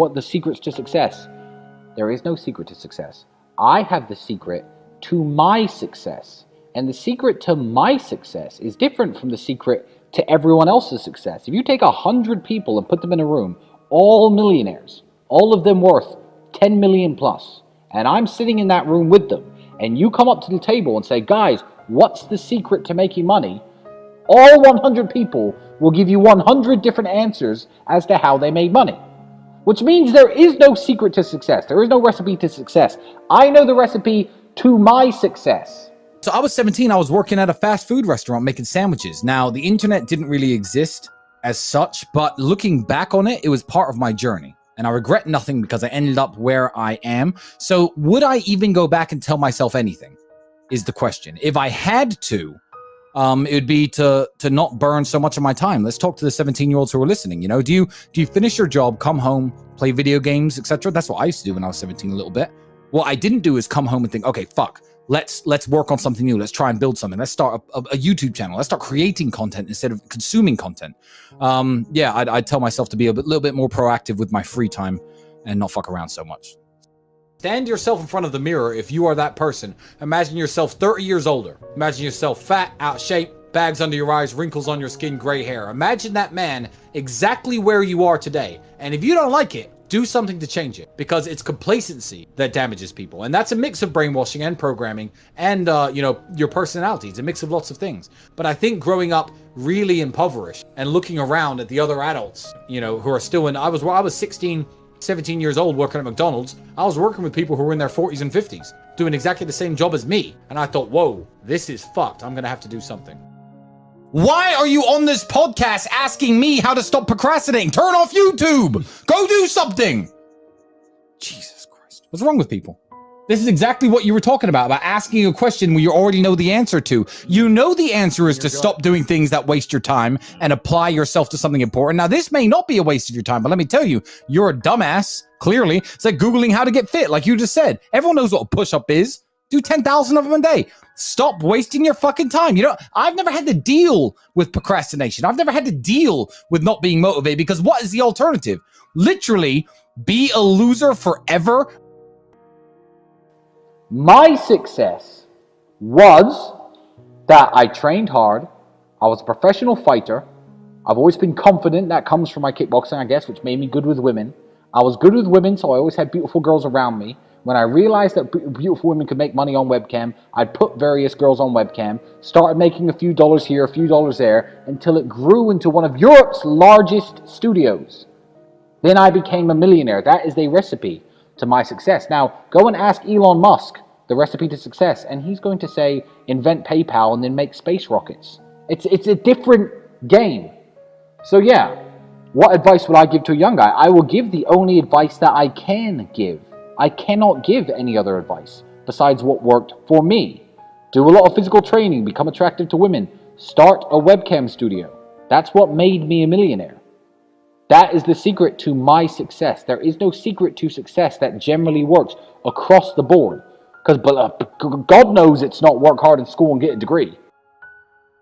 what the secrets to success. There is no secret to success. I have the secret to my success. And the secret to my success is different from the secret to everyone else's success. If you take 100 people and put them in a room, all millionaires, all of them worth 10 million plus, and I'm sitting in that room with them, and you come up to the table and say, guys, what's the secret to making money? All 100 people will give you 100 different answers as to how they made money. Which means there is no secret to success. There is no recipe to success. I know the recipe to my success. So I was 17, I was working at a fast food restaurant making sandwiches. Now, the internet didn't really exist as such, but looking back on it, it was part of my journey. And I regret nothing because I ended up where I am. So would I even go back and tell myself anything is the question. If I had to, it would be to not burn so much of my time. Let's talk to the 17-year-olds who are listening. You know, do you finish your job, come home, play video games, etc.? That's what I used to do when I was 17 a little bit. What I didn't do is come home and think, okay, fuck. Let's work on something new. Let's try and build something. Let's start a YouTube channel. Let's start creating content instead of consuming content. I'd tell myself to be a little bit more proactive with my free time and not fuck around so much. Stand yourself in front of the mirror if you are that person. Imagine yourself 30 years older. Imagine yourself fat, out of shape, bags under your eyes, wrinkles on your skin, gray hair. Imagine that man exactly where you are today. And if you don't like it, do something to change it, because it's complacency that damages people. And that's a mix of brainwashing and programming and, your personality. It's a mix of lots of things. But I think growing up really impoverished and looking around at the other adults, who are still I was 16, 17 years old working at McDonald's. I was working with people who were in their 40s and 50s doing exactly the same job as me. And I thought, whoa, this is fucked. I'm going to have to do something. Why are you on this podcast asking me how to stop procrastinating? Turn off YouTube. Go do something. Jesus Christ. What's wrong with people? This is exactly what you were talking about asking a question where you already know the answer to. You know the answer is to stop doing things that waste your time and apply yourself to something important. Now, this may not be a waste of your time, but let me tell you, you're a dumbass, clearly. It's like Googling how to get fit, like you just said. Everyone knows what a push-up is. Do 10,000 of them a day. Stop wasting your fucking time. I've never had to deal with procrastination. I've never had to deal with not being motivated, because what is the alternative? Literally, be a loser forever. My success was that I trained hard. I was a professional fighter. I've always been confident. That comes from my kickboxing, I guess, which made me good with women. I was good with women, so I always had beautiful girls around me. When I realized that beautiful women could make money on webcam, I'd put various girls on webcam, started making a few dollars here, a few dollars there, until it grew into one of Europe's largest studios. Then I became a millionaire. That is the recipe to my success. Now, go and ask Elon Musk the recipe to success, and he's going to say, invent PayPal and then make space rockets. It's a different game. So yeah, what advice would I give to a young guy? I will give the only advice that I can give. I cannot give any other advice besides what worked for me. Do a lot of physical training, become attractive to women, start a webcam studio. That's what made me a millionaire. That is the secret to my success. There is no secret to success that generally works across the board. Because God knows it's not work hard in school and get a degree.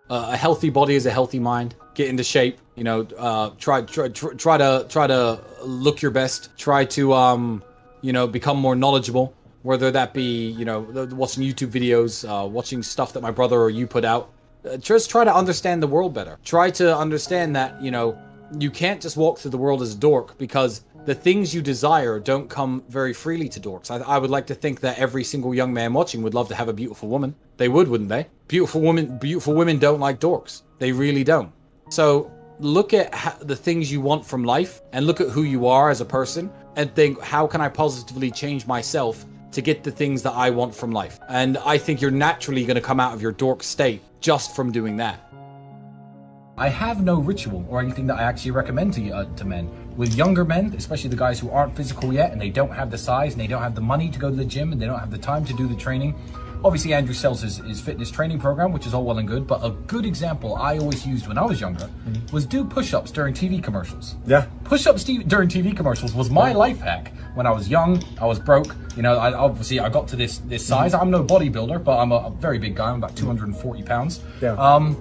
A healthy body is a healthy mind. Get into shape. Try to look your best. Try to become more knowledgeable. Whether that be watching YouTube videos, watching stuff that my brother or you put out. Just try to understand the world better. Try to understand that you can't just walk through the world as a dork, because the things you desire don't come very freely to dorks. I would like to think that every single young man watching would love to have a beautiful woman. They would, wouldn't they? Beautiful women don't like dorks. They really don't. So look at the things you want from life and look at who you are as a person and think, how can I positively change myself to get the things that I want from life? And I think you're naturally going to come out of your dork state just from doing that. I have no ritual or anything that I actually recommend to men. With younger men, especially the guys who aren't physical yet and they don't have the size and they don't have the money to go to the gym and they don't have the time to do the training. Obviously, Andrew sells his fitness training program, which is all well and good, but a good example I always used when I was younger was do push-ups during TV commercials. Yeah. Push-ups during TV commercials was my life hack. When I was young, I was broke. I got to this size. I'm no bodybuilder, but I'm a very big guy. I'm about 240 pounds. Yeah.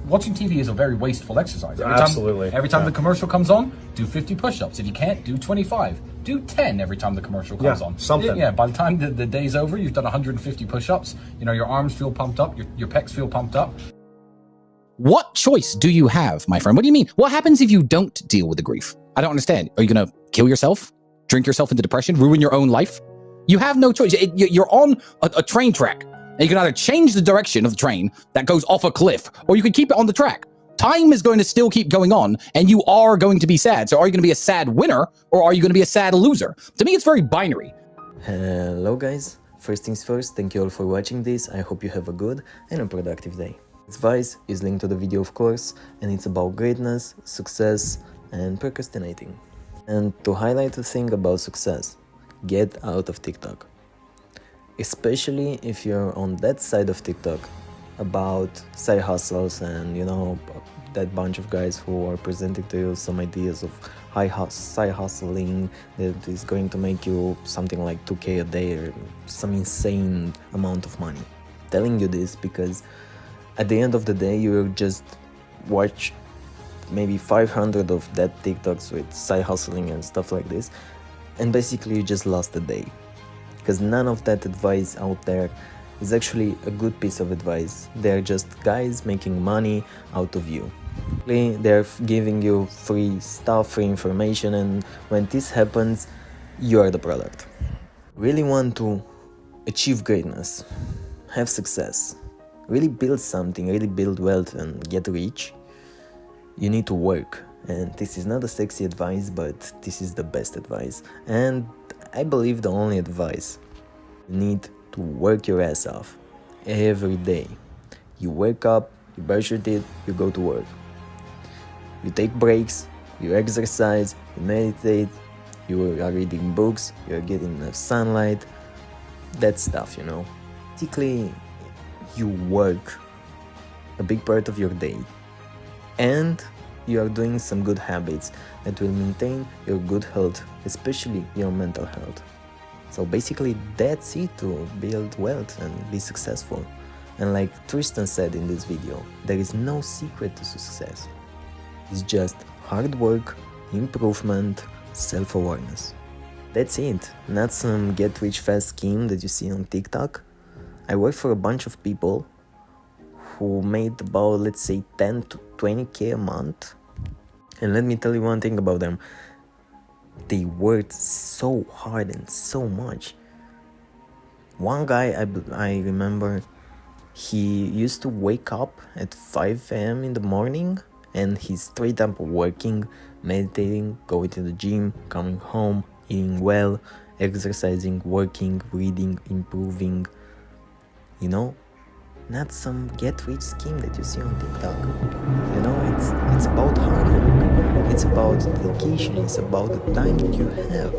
watching TV is a very wasteful exercise. Absolutely. Every time the commercial comes on, do 50 push-ups. If you can't, do 25. Do 10 every time the commercial comes on. Something. Yeah, by the time the day's over, you've done 150 push-ups. You know, your arms feel pumped up, your pecs feel pumped up. What choice do you have, my friend? What do you mean? What happens if you don't deal with the grief? I don't understand. Are you going to kill yourself? Drink yourself into depression? Ruin your own life? You have no choice. You're on a train track. And you can either change the direction of the train that goes off a cliff, or you can keep it on the track. Time is going to still keep going on, and you are going to be sad. So are you going to be a sad winner, or are you going to be a sad loser? To me, it's very binary. Hello guys, first things first, thank you all for watching this. I hope you have a good and a productive day. Advice is linked to the video, of course, and it's about greatness, success, and procrastinating. And to highlight the thing about success, get out of TikTok. Especially if you're on that side of TikTok about side hustles and, you know, that bunch of guys who are presenting to you some ideas of side hustling that is going to make you something like 2K a day or some insane amount of money. Telling you this because at the end of the day you will just watch maybe 500 of that TikToks with side hustling and stuff like this, and basically you just lost a day. Because none of that advice out there is actually a good piece of advice. They're just guys making money out of you. They're giving you free stuff, free information, and when this happens, you're the product. Really want to achieve greatness, have success, really build something, really build wealth and get rich, you need to work. And this is not a sexy advice, but this is the best advice. And I believe the only advice. You need to work your ass off every day. You wake up, you brush your teeth, you go to work. You take breaks, you exercise, you meditate, you are reading books, you are getting enough sunlight, that stuff, you know. Basically, you work a big part of your day. And you are doing some good habits that will maintain your good health, especially your mental health. So basically that's it to build wealth and be successful. And like Tristan said in this video, there is no secret to success. It's just hard work, improvement, self-awareness. That's it, not some get-rich-fast scheme that you see on TikTok. I work for a bunch of people who made about, let's say, 10 to 20k a month. And let me tell you one thing about them. They worked so hard and so much. One guy, I remember, he used to wake up at 5 a.m. in the morning and he's straight up working, meditating, going to the gym, coming home, eating well, exercising, working, reading, improving. You know, not some get-rich scheme that you see on TikTok. You know, it's about hard work. It's about dedication. It's about the time that you have.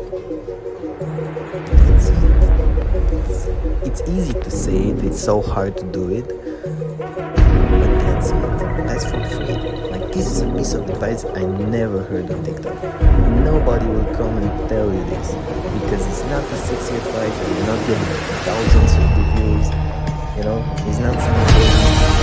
That's it. It's easy to say it. It's so hard to do it. But that's it. That's for free. Like, this is a piece of advice I never heard on TikTok. Nobody will come and tell you this because it's not a sexy advice. You're not getting thousands of reviews. You know, it's not something